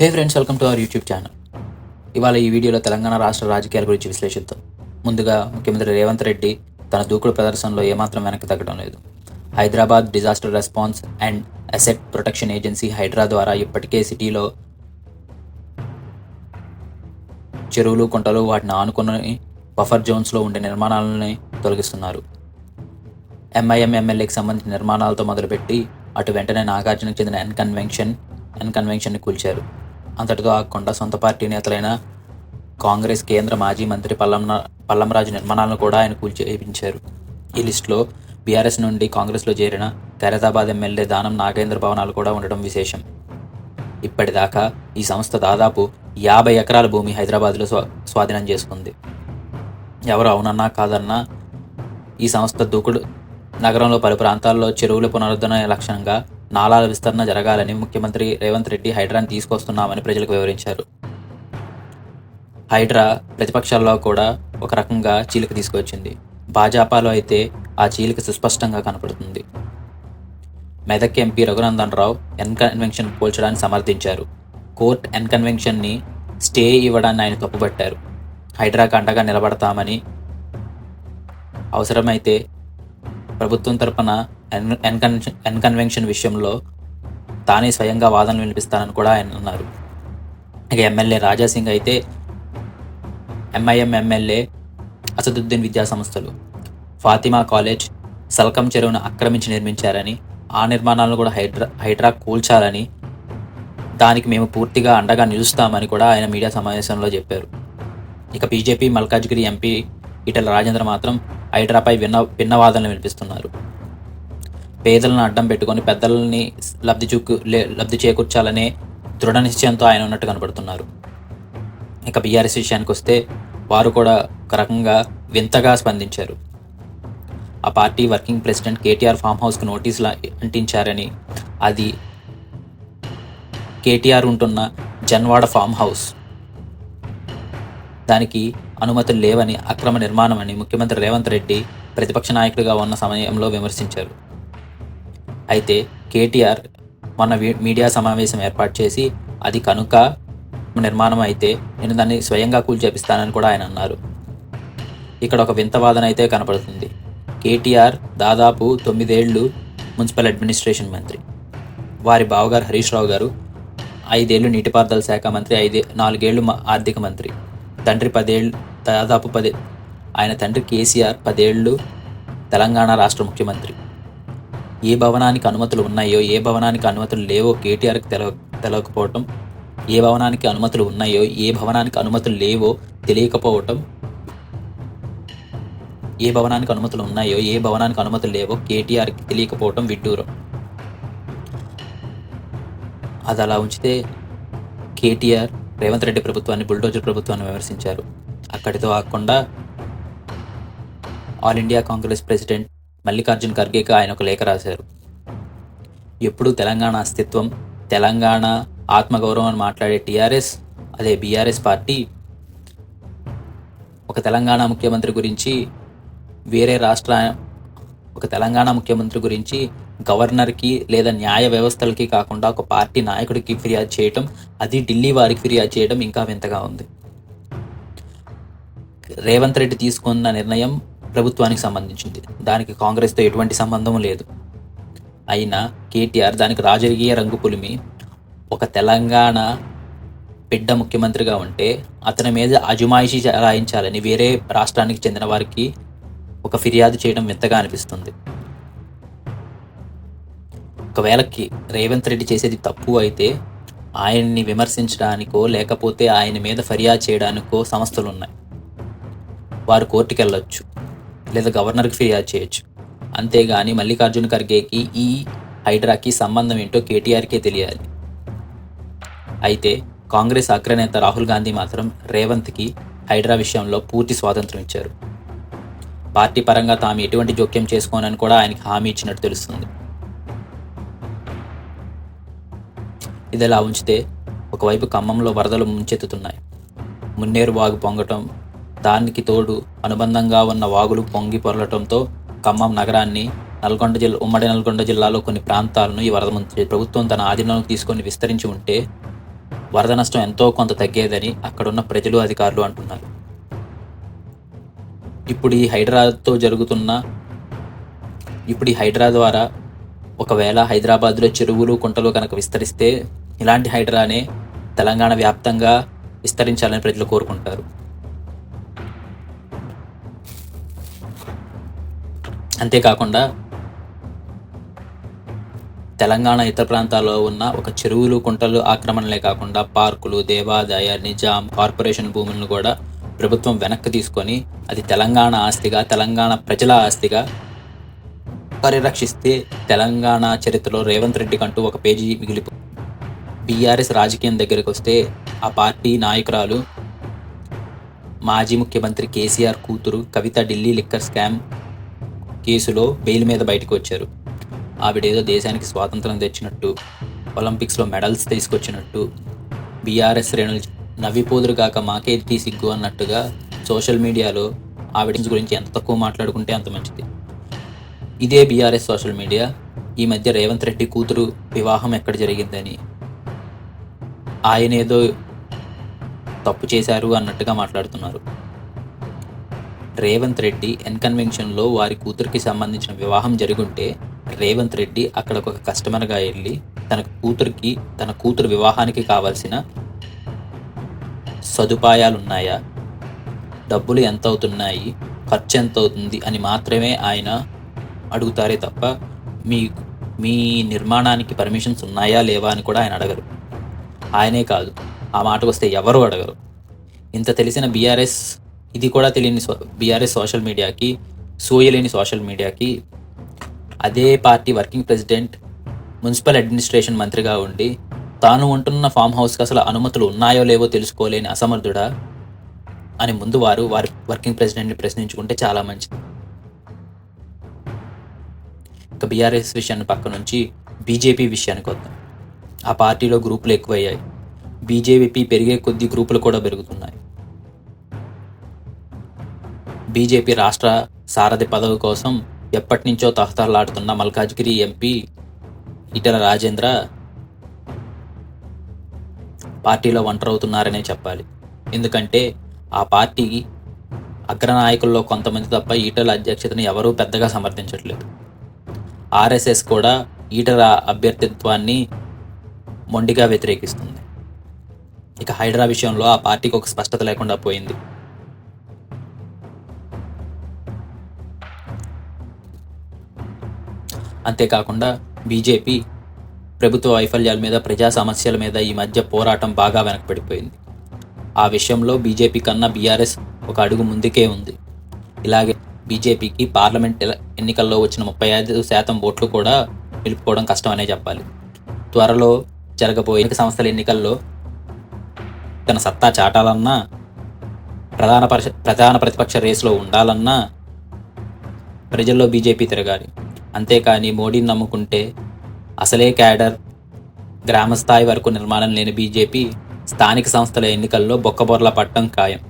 Hey friends, welcome to our YouTube channel. ఇవాళ ఈ వీడియోలో తెలంగాణ రాష్ట్ర రాజకీయాల గురించి విశ్లేషిద్దాం. ముందుగా ముఖ్యమంత్రి రేవంత్ రెడ్డి తన దూకుడు ప్రదర్శనలో ఏమాత్రం వెనక్కి తగ్గడం లేదు. Hyderabad disaster response and asset protection agency HYDRAA ద్వారా ఇప్పటికే సిటీలో చెరువులు, కుంటలు, వాటిని ఆనుకుని బఫర్ జోన్స్లో ఉండే నిర్మాణాలని తొలగిస్తున్నారు. ఎంఐఎం ఎమ్మెల్యేకి సంబంధించిన నిర్మాణాలతో మొదలుపెట్టి అటు వెంటనే నాగార్జునకు చెందిన ఎన్కన్వెన్షన్ని కూల్చారు. అంతటితో ఆగకుండా సొంత పార్టీ నేతలైన కాంగ్రెస్ కేంద్ర మాజీ మంత్రి పల్లంరాజు నిర్మాణాలను కూడా ఆయన కూల్చేయించారు. ఈ లిస్టులో బీఆర్ఎస్ నుండి కాంగ్రెస్లో చేరిన ఖైరతాబాద్ ఎమ్మెల్యే దానం నాగేంద్ర భవనాలు కూడా ఉండడం విశేషం. ఇప్పటిదాకా ఈ సంస్థ దాదాపు 50 ఎకరాల భూమి హైదరాబాద్లో స్వాధీనం చేసుకుంది. ఎవరు అవునన్నా కాదన్నా ఈ సంస్థ దూకుడు నగరంలో పలు ప్రాంతాల్లో చెరువుల పునరుద్ధరణ లక్ష్యంగా నాలాల విస్తరణ జరగాలని ముఖ్యమంత్రి రేవంత్ రెడ్డి హైడ్రాని తీసుకొస్తున్నామని ప్రజలకు వివరించారు. హైడ్రా ప్రతిపక్షాల్లో కూడా ఒక రకంగా చీలిక తీసుకొచ్చింది. భాజపాలో అయితే ఆ చీలిక సుస్పష్టంగా కనపడుతుంది. మెదక్ ఎంపీ రఘునందన్ రావు ఎన్కన్వెన్షన్ పోల్చడాన్ని సమర్థించారు. కోర్టు ఎన్కన్వెన్షన్ని స్టే ఇవ్వడాన్ని ఆయన తప్పుపట్టారు. హైడ్రాకు అండగా నిలబడతామని, అవసరమైతే ప్రభుత్వం తరపున ఎన్కన్వెన్షన్ విషయంలో తానే స్వయంగా వాదనలు వినిపిస్తానని కూడా ఆయన అన్నారు. ఇక ఎమ్మెల్యే రాజాసింగ్ అయితే ఎంఐఎం ఎమ్మెల్యే అసదుద్దీన్ విద్యా సంస్థలు, ఫాతిమా కాలేజ్, సల్కం చెరువును ఆక్రమించి నిర్మించారని, ఆ నిర్మాణాలను కూడా హైడ్రా కూల్చాలని, దానికి మేము పూర్తిగా అండగా నిలుస్తామని కూడా ఆయన మీడియా సమావేశంలో చెప్పారు. ఇక బీజేపీ మల్కాజ్గిరి ఎంపీ ఈటెల రాజేంద్ర మాత్రం హైడ్రాపై భిన్న వాదనలు వినిపిస్తున్నారు. పేదలను అడ్డం పెట్టుకొని పెద్దలని లబ్ధి చేకూర్చాలనే దృఢ నిశ్చయంతో ఆయన ఉన్నట్టు కనబడుతున్నారు. ఇక బీఆర్ఎస్ విషయానికి వస్తే వారు కూడా ఒక రకంగా వింతగా స్పందించారు. ఆ party working president KTR farm హౌస్కు నోటీసులు అంటించారని, అది కేటీఆర్ ఉంటున్న జన్వాడ ఫామ్ హౌస్, దానికి అనుమతులు లేవని, అక్రమ నిర్మాణమని ముఖ్యమంత్రి రేవంత్ రెడ్డి ప్రతిపక్ష నాయకుడిగా ఉన్న సమయంలో విమర్శించారు. అయితే కేటీఆర్ మొన్న మీడియా సమావేశం ఏర్పాటు చేసి అది కనుక నిర్మాణం అయితే నేను దాన్ని స్వయంగా కూల్చేపిస్తానని కూడా ఆయన అన్నారు. ఇక్కడ ఒక వింత వాదన అయితే కనపడుతుంది. కేటీఆర్ దాదాపు 9 ఏళ్ళు మున్సిపల్ అడ్మినిస్ట్రేషన్ మంత్రి, వారి బావగారు హరీష్ రావు గారు 5 ఏళ్ళు నీటిపారుదల శాఖ మంత్రి, 4 ఏళ్ళు ఆర్థిక మంత్రి, తండ్రి 10 ఏళ్ళు, దాదాపు 10, ఆయన తండ్రి కేసీఆర్ 10 ఏళ్ళు తెలంగాణ రాష్ట్ర ముఖ్యమంత్రి. ఏ భవనానికి అనుమతులు ఉన్నాయో, ఏ భవనానికి అనుమతులు లేవో కేటీఆర్కి తెలియకపోవటం, ఏ భవనానికి అనుమతులు ఉన్నాయో, ఏ భవనానికి అనుమతులు లేవో తెలియకపోవటం, ఏ భవనానికి అనుమతులు ఉన్నాయో, ఏ భవనానికి అనుమతులు లేవో కేటీఆర్కి తెలియకపోవటం విడ్డూరం. అది అలా ఉంచితే కేటీఆర్ రేవంత్ రెడ్డి ప్రభుత్వాన్ని బుల్డోజర్ ప్రభుత్వాన్ని విమర్శించారు. అక్కడితో ఆగకుండా all India Congress president Mallikarjun ఖర్గేకి ఆయన ఒక లేఖ రాశారు. ఎప్పుడూ తెలంగాణ అస్తిత్వం, తెలంగాణ ఆత్మగౌరవం అని మాట్లాడే టీఆర్ఎస్, అదే బీఆర్ఎస్ పార్టీ ఒక తెలంగాణ ముఖ్యమంత్రి గురించి గవర్నర్కి లేదా న్యాయ వ్యవస్థలకి కాకుండా ఒక పార్టీ నాయకుడికి ఫిర్యాదు చేయటం, అది ఢిల్లీ వారికి ఫిర్యాదు చేయడం ఇంకా వింతగా ఉంది. రేవంత్ రెడ్డి తీసుకున్న నిర్ణయం ప్రభుత్వానికి సంబంధించింది, దానికి కాంగ్రెస్తో ఎటువంటి సంబంధం లేదు. అయినా కేటీఆర్ దానికి రాజకీయ రంగు పులిమి ఒక తెలంగాణ బిడ్డ ముఖ్యమంత్రిగా ఉంటే అతని మీద అజమాయిషీ చెలాయించాలని వేరే రాష్ట్రానికి చెందిన వారికి ఒక ఫిర్యాదు చేయడం వింతగా అనిపిస్తుంది. ఒకవేళ రేవంత్ రెడ్డి చేసేది తప్పు అయితే ఆయన్ని విమర్శించడానికో లేకపోతే ఆయన మీద ఫిర్యాదు చేయడానికో సంస్థలు ఉన్నాయి. వారు కోర్టుకు వెళ్ళొచ్చు లేదా గవర్నర్కి ఫిర్యాదు చేయొచ్చు. అంతేగాని మల్లికార్జున ఖర్గేకి ఈ హైడ్రాకి సంబంధం ఏంటో కేటీఆర్కే తెలియాలి. అయితే కాంగ్రెస్ అగ్రనేత రాహుల్ గాంధీ మాత్రం రేవంత్కి హైడ్రా విషయంలో పూర్తి స్వాతంత్రం ఇచ్చారు. పార్టీ పరంగా తాము ఎటువంటి జోక్యం చేసుకోనని కూడా ఆయనకి హామీ ఇచ్చినట్టు తెలుస్తుంది. ఇదిలా ఉంచితే ఒకవైపు ఖమ్మంలో వరదలు ముంచెత్తుతున్నాయి. మున్నేరు వాగు పొంగటం, దానికి తోడు అనుబంధంగా ఉన్న వాగులు పొంగి పొరలటంతో ఖమ్మం నగరాన్ని ఉమ్మడి నల్గొండ జిల్లాలో కొన్ని ప్రాంతాలను ఈ వరద ముంచె ప్రభుత్వం తన ఆధీనంలోకి తీసుకొని విస్తరించి ఉంటే వరద నష్టం ఎంతో కొంత తగ్గేదని అక్కడున్న ప్రజలు, అధికారులు అంటున్నారు. ఇప్పుడు ఈ హైడ్రా ద్వారా ఒకవేళ హైదరాబాద్లో చెరువులు, కుంటలు కనుక విస్తరిస్తే ఇలాంటి హైడ్రానే తెలంగాణ వ్యాప్తంగా విస్తరించాలని ప్రజలు కోరుకుంటారు. అంతేకాకుండా తెలంగాణ ఇతర ప్రాంతాల్లో ఉన్న ఒక చెరువులు, కుంటలు ఆక్రమణలే కాకుండా పార్కులు, దేవాదాయ, నిజాం, కార్పొరేషన్ భూములను కూడా ప్రభుత్వం వెనక్కి తీసుకొని అది తెలంగాణ ఆస్తిగా, తెలంగాణ ప్రజల ఆస్తిగా పరిరక్షిస్తే తెలంగాణ చరిత్రలో రేవంత్ రెడ్డి కంటూ ఒక పేజీ మిగిలిపో. బీఆర్ఎస్ రాజకీయం దగ్గరికి వస్తే ఆ పార్టీ నాయకురాలు మాజీ ముఖ్యమంత్రి కేసీఆర్ కూతురు కవిత ఢిల్లీ లిక్కర్ స్కామ్ కేసులో బెయిల్ మీద బయటకు వచ్చారు. ఆవిడేదో దేశానికి స్వాతంత్రం తెచ్చినట్టు, ఒలింపిక్స్లో మెడల్స్ తీసుకొచ్చినట్టు, బీఆర్ఎస్ శ్రేణులు నవ్విపోదురు కాక మాకే సిగ్గు అన్నట్టుగా సోషల్ మీడియాలో ఆవిడ గురించి ఎంత తక్కువ మాట్లాడుకుంటే అంత మంచిది. ఇదే బీఆర్ఎస్ సోషల్ మీడియా ఈ మధ్య రేవంత్ రెడ్డి కూతురు వివాహం ఎక్కడ జరిగిందని, ఆయనేదో తప్పు చేశారు అన్నట్టుగా మాట్లాడుతున్నారు. రేవంత్ రెడ్డి ఎన్కన్వెన్షన్లో వారి కూతురికి సంబంధించిన వివాహం జరుగుంటే రేవంత్ రెడ్డి అక్కడికి ఒక కస్టమర్గా వెళ్ళి తన కూతురు వివాహానికి కావాల్సిన సదుపాయాలు ఉన్నాయా, డబ్బులు ఎంత అవుతున్నాయి, ఖర్చు ఎంత అవుతుంది అని మాత్రమే ఆయన అడుగుతారే తప్ప మీ నిర్మాణానికి పర్మిషన్స్ ఉన్నాయా లేవా అని కూడా ఆయన అడగరు. ఆయనే కాదు, ఆ మాటకు వస్తే ఎవరు అడగరు. ఇంత తెలిసిన బీఆర్ఎస్, ఇది కూడా తెలియని బీఆర్ఎస్ సోషల్ మీడియాకి, సోయలేని సోషల్ మీడియాకి అదే party working president, municipal administration మంత్రిగా ఉండి తాను ఉంటున్న ఫామ్ హౌస్కి అసలు అనుమతులు ఉన్నాయో లేవో తెలుసుకోలేని అసమర్థుడా అని ముందు వారి వర్కింగ్ ప్రెసిడెంట్ని ప్రశ్నించుకుంటే చాలా మంచిది. ఇక బీఆర్ఎస్ విషయాన్ని పక్క నుంచి బీజేపీ విషయానికి వద్దాం. ఆ పార్టీలో గ్రూపులు ఎక్కువయ్యాయి. బీజేపీ పెరిగే కొద్దీ గ్రూపులు కూడా పెరుగుతున్నాయి. బీజేపీ రాష్ట్ర సారథి పదవి కోసం ఎప్పటి నుంచో తహతహలాడుతున్న మల్కాజ్గిరి ఎంపీ ఈటెల రాజేంద్ర పార్టీలో ఒంటరవుతున్నారనే చెప్పాలి. ఎందుకంటే ఆ పార్టీ అగ్రనాయకుల్లో కొంతమంది తప్ప ఈటెల అధ్యక్షతను ఎవరూ పెద్దగా సమర్థించట్లేదు. ఆర్ఎస్ఎస్ కూడా ఈటెల అభ్యర్థిత్వాన్ని మొండిగా వ్యతిరేకిస్తుంది. ఇక హైడ్రా విషయంలో ఆ పార్టీకి ఒక స్పష్టత లేకుండా పోయింది. అంతేకాకుండా బీజేపీ ప్రభుత్వ వైఫల్యాల మీద, ప్రజా సమస్యల మీద ఈ మధ్య పోరాటం బాగా వెనకబడిపోయింది. ఆ విషయంలో బీజేపీ కన్నా బీఆర్ఎస్ ఒక అడుగు ముందుకే ఉంది. ఇలాగే బీజేపీకి పార్లమెంట్ ఎన్నికల్లో వచ్చిన 35% ఓట్లు కూడా నిలుపుకోవడం కష్టమనే చెప్పాలి. త్వరలో జరగబోయే సంస్థల ఎన్నికల్లో తన సత్తా చాటాలన్నా, ప్రధాన ప్రతిపక్ష రేసులో ఉండాలన్నా ప్రజల్లో బీజేపీ తిరగాలి. అంతేకాని మోడీని నమ్ముకుంటే అసలే క్యాడర్, గ్రామస్థాయి వరకు నిర్మాణం లేని బీజేపీ స్థానిక సంస్థల ఎన్నికల్లో బొక్కబొర్ల పట్టడం ఖాయం.